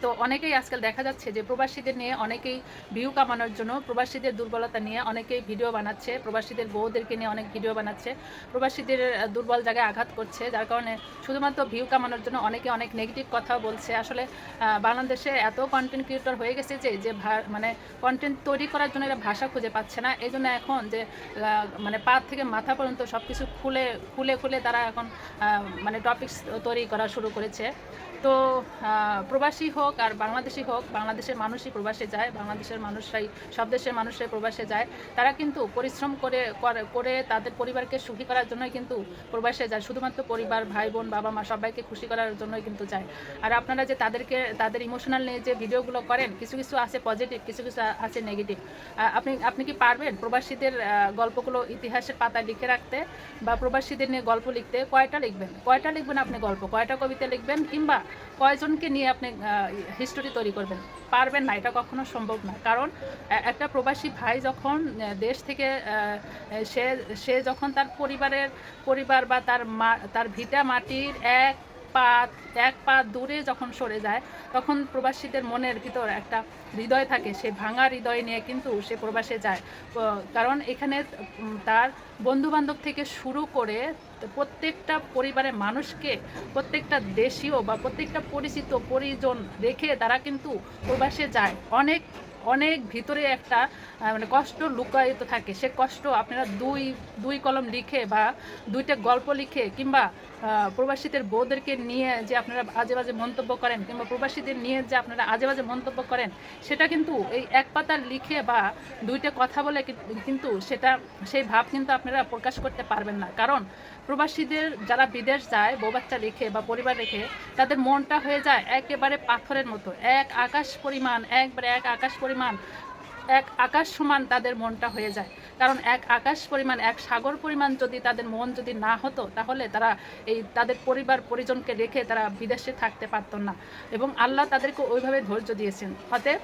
তো অনেকেই আজকাল দেখা যাচ্ছে যে প্রবাসীদের নিয়ে অনেকেই ভিউ কামানোর জন্য প্রবাসীদের দুর্বলতা নিয়ে অনেকেই ভিডিও বানাচ্ছে, প্রবাসীদের বউদেরকে নিয়ে অনেক ভিডিও বানাচ্ছে, প্রবাসীদের দুর্বল জায়গায় আঘাত করছে, যার কারণে শুধুমাত্র ভিউ কামানোর জন্য অনেকে অনেক নেগেটিভ কথাও বলছে। আসলে বাংলাদেশে এত কন্টেন্ট ক্রিয়েটর হয়ে গেছে যে মানে কন্টেন্ট তৈরি করার জন্য এরা ভাষা খুঁজে পাচ্ছে না। এই জন্য এখন যে মানে পা থেকে মাথা পর্যন্ত সব কিছু খুলে খুলে খুলে তারা এখন মানে টপিকস তৈরি করা শুরু করেছে। তো প্রবাসী হোক আর বাংলাদেশি হোক, বাংলাদেশের মানুষই প্রবাসে যায়, বাংলাদেশের মানুষরাই, সব দেশের মানুষরাই প্রবাসে যায়। তারা কিন্তু পরিশ্রম করে তাদের পরিবারকে সুখী করার জন্যই কিন্তু প্রবাসে যায়। শুধুমাত্র পরিবার, ভাই বোন, বাবা মা সবাইকে খুশি করার জন্যই কিন্তু যায়। আর আপনারা যে তাদের ইমোশনাল নিয়ে যে ভিডিওগুলো করেন, কিছু কিছু আছে পজিটিভ, কিছু কিছু আছে নেগেটিভ। আপনি কি পারবেন প্রবাসীদের গল্পগুলো ইতিহাসের পাতায় লিখে রাখতে, বা প্রবাসীদের নিয়ে গল্প লিখতে? কয়টা লিখবেন আপনি গল্প, কয়টা কবিতা লিখবেন, কিংবা কয়জনকে নিয়ে আপনি হিস্টোরি তৈরি করবেন? পারবেন না, এটা কখনো সম্ভব না। কারণ একটা প্রবাসী ভাই যখন দেশ থেকে সে সে যখন তার পরিবার বা তার ভিটা মাটির পা এক পা দূরে যখন সরে যায়, তখন প্রবাসীদের মনের ভিতর একটা হৃদয় থাকে, সে ভাঙা হৃদয় নিয়ে কিন্তু সে প্রবাসে যায়। কারণ এখানে তার বন্ধুবান্ধব থেকে শুরু করে প্রত্যেকটা পরিবারের মানুষকে, প্রত্যেকটা দেশীয় বা প্রত্যেকটা পরিচিত পরিজন রেখে তারা কিন্তু প্রবাসে যায়। অনেক অনেক ভিতরে একটা মানে কষ্ট লুকায়িত থাকে। সে কষ্ট আপনারা দুই কলম লিখে বা দুইটা গল্প লিখে, কিংবা প্রবাসীদের বউদেরকে নিয়ে যে আপনারা আজে বাজে মন্তব্য করেন, কিংবা প্রবাসীদের নিয়ে যে আপনারা আজে বাজে মন্তব্য করেন, সেটা কিন্তু এই এক পাতা লিখে বা দুইটা কথা বলে কিন্তু সেই ভাব কিন্তু আপনারা প্রকাশ করতে পারবেন না। কারণ প্রবাসীদের যারা বিদেশ যায় বউ বাচ্চা রেখে বা পরিবার রেখে, তাদের মনটা হয়ে যায় একেবারে পাথরের মতো, এক আকাশ সমান তাদের মনটা হয়ে যায়। কারণ এক আকাশ পরিমাণ, এক সাগর পরিমাণ যদি তাদের মন যদি না হতো, তাহলে তারা তাদের পরিবার পরিজনকে রেখে তারা বিদেশে থাকতে পারতো না। এবং আল্লাহ তাদেরকে ওইভাবে ধৈর্য দিয়েছেন। অতএব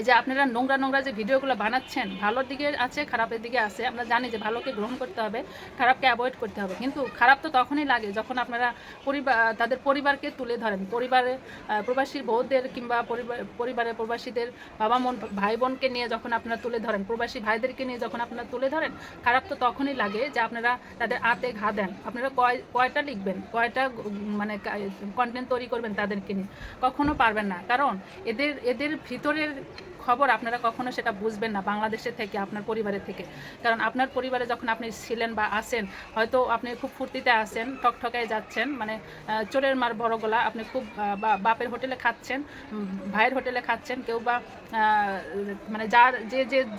এই যে আপনারা নোংরা যে ভিডিওগুলো বানাচ্ছেন, ভালোর দিকে আছে, খারাপের দিকে আছে। আমরা জানি যে ভালোকে গ্রহণ করতে হবে, খারাপকে অ্যাভয়েড করতে হবে। কিন্তু খারাপ তো তখনই লাগে যখন আপনারা তাদের পরিবারকে তুলে ধরেন, প্রবাসী বউদের কিংবা পরিবারের প্রবাসীদের বাবা মন ভাই বোনকে নিয়ে যখন আপনারা তুলে ধরেন, প্রবাসী ভাইদেরকে নিয়ে যখন আপনারা তুলে ধরেন, খারাপ তো তখনই লাগে যে আপনারা তাদের আতে ঘা দেন। আপনারা কয়টা লিখবেন, কয়টা মানে কন্টেন্ট তৈরি করবেন তাদেরকে নিয়ে? কখনো পারবেন না। কারণ এদের ভিতরের খবর আপনারা কখনো সেটা বুঝবেন না বাংলাদেশের থেকে, আপনার পরিবারের থেকে। কারণ আপনার পরিবারে যখন আপনি ছিলেন বা আসেন, হয়তো আপনি খুব ফুর্তিতে আসেন, ঠকঠকায় যাচ্ছেন, মানে চোরের মার বড় গলা, আপনি খুব বাপের হোটেলে খাচ্ছেন, ভাইয়ের হোটেলে খাচ্ছেন, কেউ বা মানে যার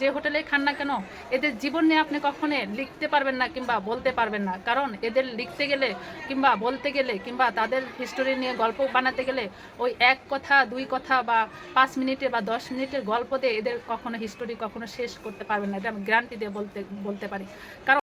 যে হোটেলেই খান না কেন, এদের জীবন নিয়ে আপনি কখনো লিখতে পারবেন না কিংবা বলতে পারবেন না। কারণ এদের লিখতে গেলে কিংবা বলতে গেলে কিংবা তাদের হিস্টোরি নিয়ে গল্প বানাতে গেলে ওই এক কথা দুই কথা বা 5 মিনিটে বা 10 মিনিটের গল্প দিয়ে এদের কখনো হিস্টোরি কখনো শেষ করতে পারবেন না। এটা আমি গ্যারান্টি দিয়ে বলতে পারি। কারণ